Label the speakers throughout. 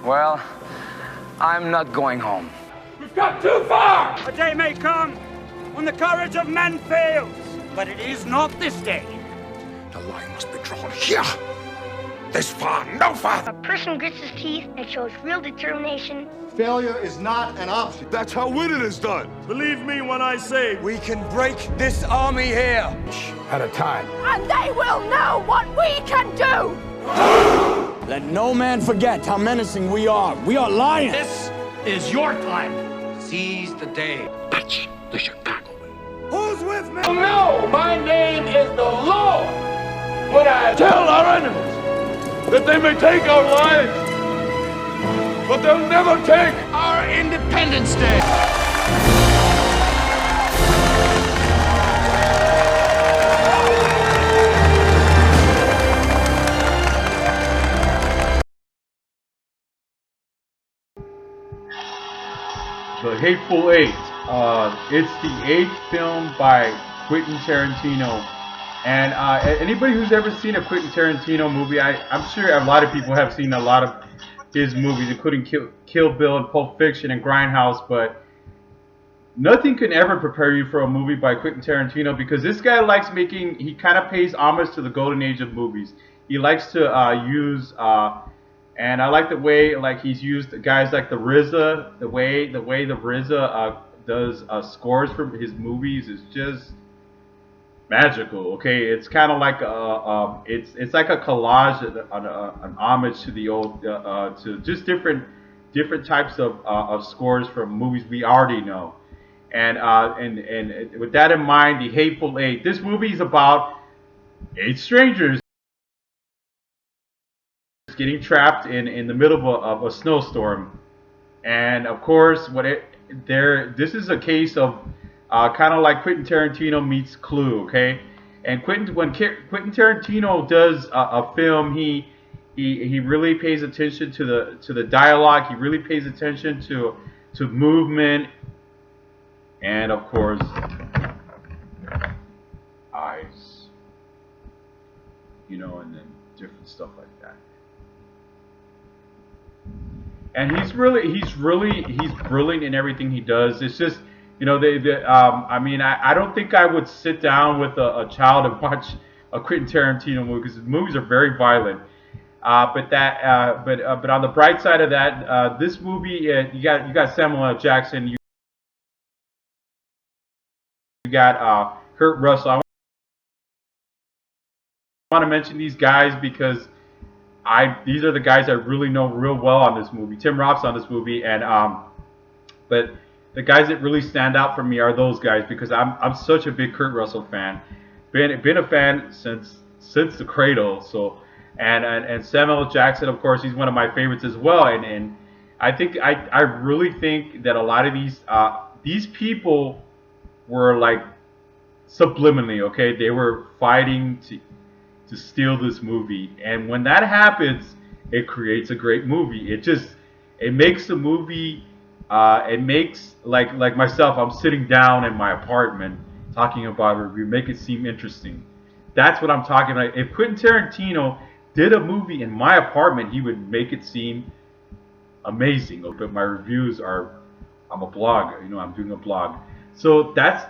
Speaker 1: Well, I'm not going home.
Speaker 2: We've come too far! A day may come when the courage of men fails, but it is not this day.
Speaker 3: The line must be drawn here. This far, no farther.
Speaker 4: A person grits his teeth and shows real determination.
Speaker 5: Failure is not an option.
Speaker 3: That's how winning is done.
Speaker 2: Believe me when I say
Speaker 1: We can break this army here.
Speaker 3: At a time.
Speaker 6: And they will know what we can do!
Speaker 7: Let no man forget how menacing we are. We are lions.
Speaker 2: this is your time. Seize the day.
Speaker 3: That's the Chicago way.
Speaker 2: Who's with me?
Speaker 8: No, my name is the Lord. When I tell our enemies that they may take our lives, but they'll never take our Independence Day.
Speaker 9: The Hateful Eight. It's the 8th film by Quentin Tarantino. And anybody who's ever seen a Quentin Tarantino movie, I'm sure a lot of people have seen a lot of his movies, including Kill Bill and Pulp Fiction and Grindhouse, but nothing can ever prepare you for a movie by Quentin Tarantino, because this guy likes he kind of pays homage to the golden age of movies. He likes to use, and I like the way he's used guys like the RZA, the way the RZA does scores for his movies is just magical. Okay, it's kind of like it's like a collage, an homage to the old, to just different types of scores from movies we already know. And with that in mind, the Hateful Eight. This movie is about 8 strangers getting trapped in the middle of a snowstorm, and of course, this is a case of kind of like Quentin Tarantino meets Clue, okay? And when Quentin Tarantino does a film, he really pays attention to the dialogue. He really pays attention to movement, and of course, eyes, and then different stuff like that. And he's brilliant in everything he does. It's just, I don't think I would sit down with a child and watch a Quentin Tarantino movie, because his movies are very violent. But on the bright side of that, this movie, you got Samuel L. Jackson, you got Kurt Russell. I want to mention these guys because these are the guys I really know real well on this movie. Tim Roth's on this movie, and but the guys that really stand out for me are those guys, because I'm such a big Kurt Russell fan. Been a fan since the cradle. So and Samuel L. Jackson, of course, he's one of my favorites as well. And I think I really think that a lot of these people were like subliminally, okay, they were fighting to steal this movie, and when that happens, it creates a great movie. It makes the movie. It makes like myself. I'm sitting down in my apartment talking about a review. Make it seem interesting. That's what I'm talking about. If Quentin Tarantino did a movie in my apartment, he would make it seem amazing. But my reviews are, I'm a blog. I'm doing a blog. So that's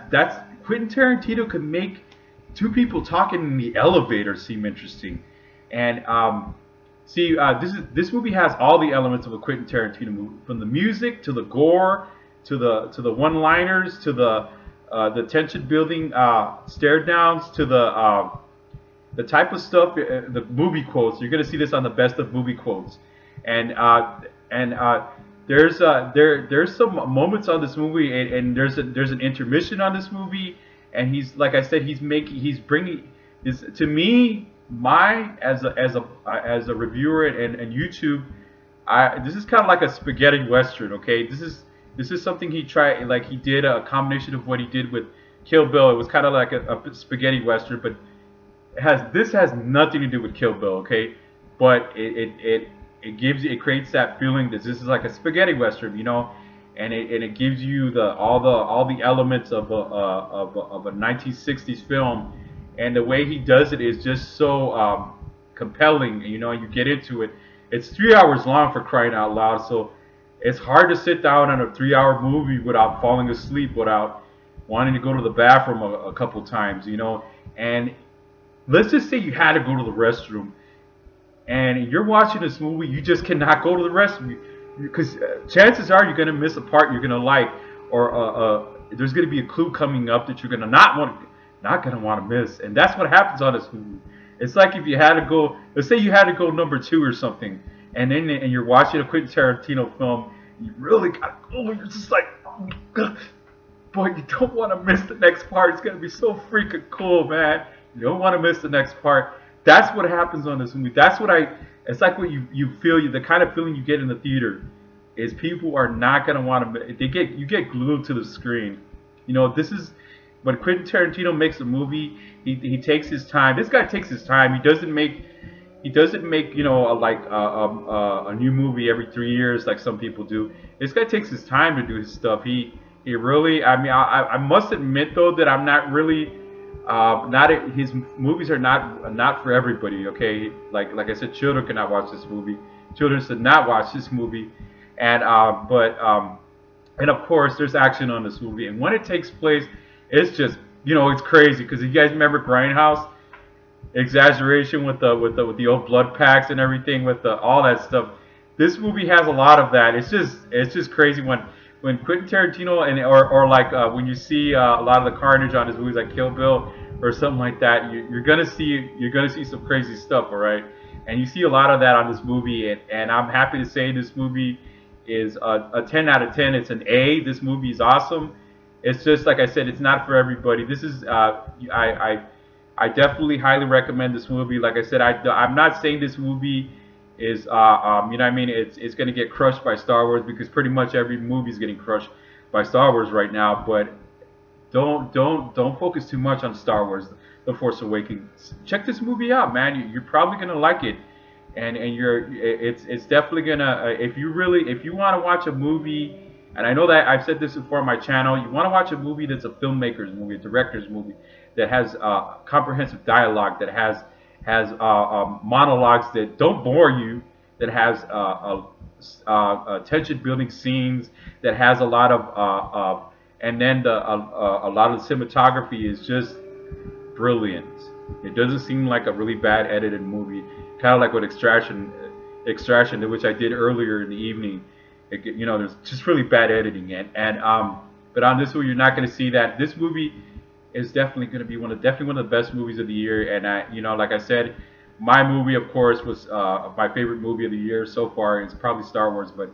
Speaker 9: Quentin Tarantino could make 2 people talking in the elevator seem interesting. And this movie has all the elements of a Quentin Tarantino movie, from the music to the gore to the one-liners to the tension building stare downs to the type of stuff, the movie quotes. You're gonna see this on the best of movie quotes, and there's some moments on this movie, and there's an intermission on this movie. And he's, like I said, he's bringing this to me. As a reviewer and YouTube, this is kind of like a spaghetti western. Okay, this is something he tried. Like, he did a combination of what he did with Kill Bill. It was kind of like a spaghetti western, but this has nothing to do with Kill Bill. Okay, but it creates that feeling that this is like a spaghetti western, and it gives you all the elements of a 1960s film, and the way he does it is just so compelling. You get into it, It's 3 hours long, for crying out loud. So it's hard to sit down on a 3-hour movie without falling asleep, without wanting to go to the bathroom a couple times, you know. And let's just say you had to go to the restroom, and you're watching this movie, you just cannot go to the restroom, because chances are you're going to miss a part you're going to like, or there's going to be a clue coming up that you're going to not going to want to miss. And that's what happens on this movie. It's like if you had to go, let's say you had to go number 2 or something, and you're watching a Quentin Tarantino film, you really got to go, you're just like, oh, boy, you don't want to miss the next part. It's going to be so freaking cool, man. You don't want to miss the next part. That's what happens on this movie. It's like what you feel, the kind of feeling you get in the theater is people are not going to want to, you get glued to the screen. You know, this is, when Quentin Tarantino makes a movie, he takes his time. This guy takes his time. He doesn't make, you know, a new movie every 3 years like some people do. This guy takes his time to do his stuff. He really, I mean, I must admit though that I'm not really, his movies are not for everybody. Okay, like I said, children cannot watch this movie. Children should not watch this movie, and of course there's action on this movie, and when it takes place, it's just, you know, it's crazy, because you guys remember Grindhouse, exaggeration with the old blood packs and everything, with all that stuff. This movie has a lot of that. It's just crazy when Quentin Tarantino or like when you see a lot of the carnage on his movies like Kill Bill or something like that, you're gonna see some crazy stuff, all right? And you see a lot of that on this movie, and I'm happy to say this movie is a 10 out of 10. It's an A. This movie is awesome. It's just like I said, it's not for everybody. This is I definitely highly recommend this movie. Like I said, I'm not saying this movie is you know what I mean, it's going to get crushed by Star Wars, because pretty much every movie is getting crushed by Star Wars right now. But don't focus too much on Star Wars, The Force Awakens. Check this movie out, man. You're probably going to like it, and it's definitely gonna, if you want to watch a movie. And I know that I've said this before on my channel, you want to watch a movie that's a filmmaker's movie, a director's movie, that has comprehensive dialogue, that has monologues that don't bore you, that has tension-building scenes, that has a lot of, and then a lot of the cinematography is just brilliant. It doesn't seem like a really bad edited movie, kind of like with Extraction, which I did earlier in the evening. You know, there's just really bad editing, but on this one you're not going to see that. This movie is definitely going to be one of the best movies of the year, and you know, like I said, my movie, of course, was my favorite movie of the year so far. It's probably Star Wars, but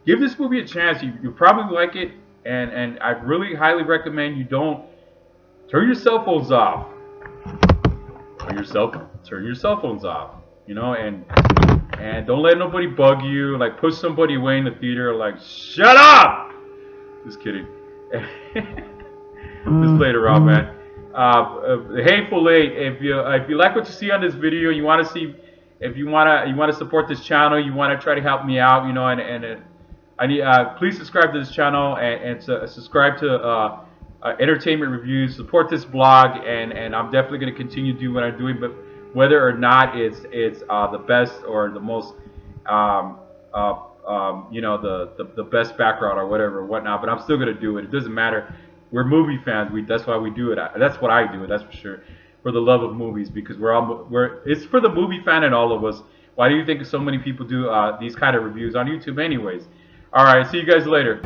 Speaker 9: give this movie a chance. You probably like it, and I really highly recommend you don't turn your cell phones off. Turn your cell phones off. You know, and don't let nobody bug you. Like, push somebody away in the theater. Like, shut up! Just kidding. Just later on, man. Hateful Eight. If you like what you see on this video, you want to see, if you want to support this channel, you want to try to help me out, you know, and I need please subscribe to this channel and subscribe to entertainment reviews. Support this blog, and I'm definitely going to continue to do what I'm doing, but whether or not it's the best or the most you know, the best background or whatever or whatnot, but I'm still gonna do it. It doesn't matter. We're movie fans. That's why we do it. That's what I do it. That's for sure. For the love of movies, because it's for the movie fan in all of us. Why do you think so many people do these kind of reviews on YouTube anyways? All right, see you guys later.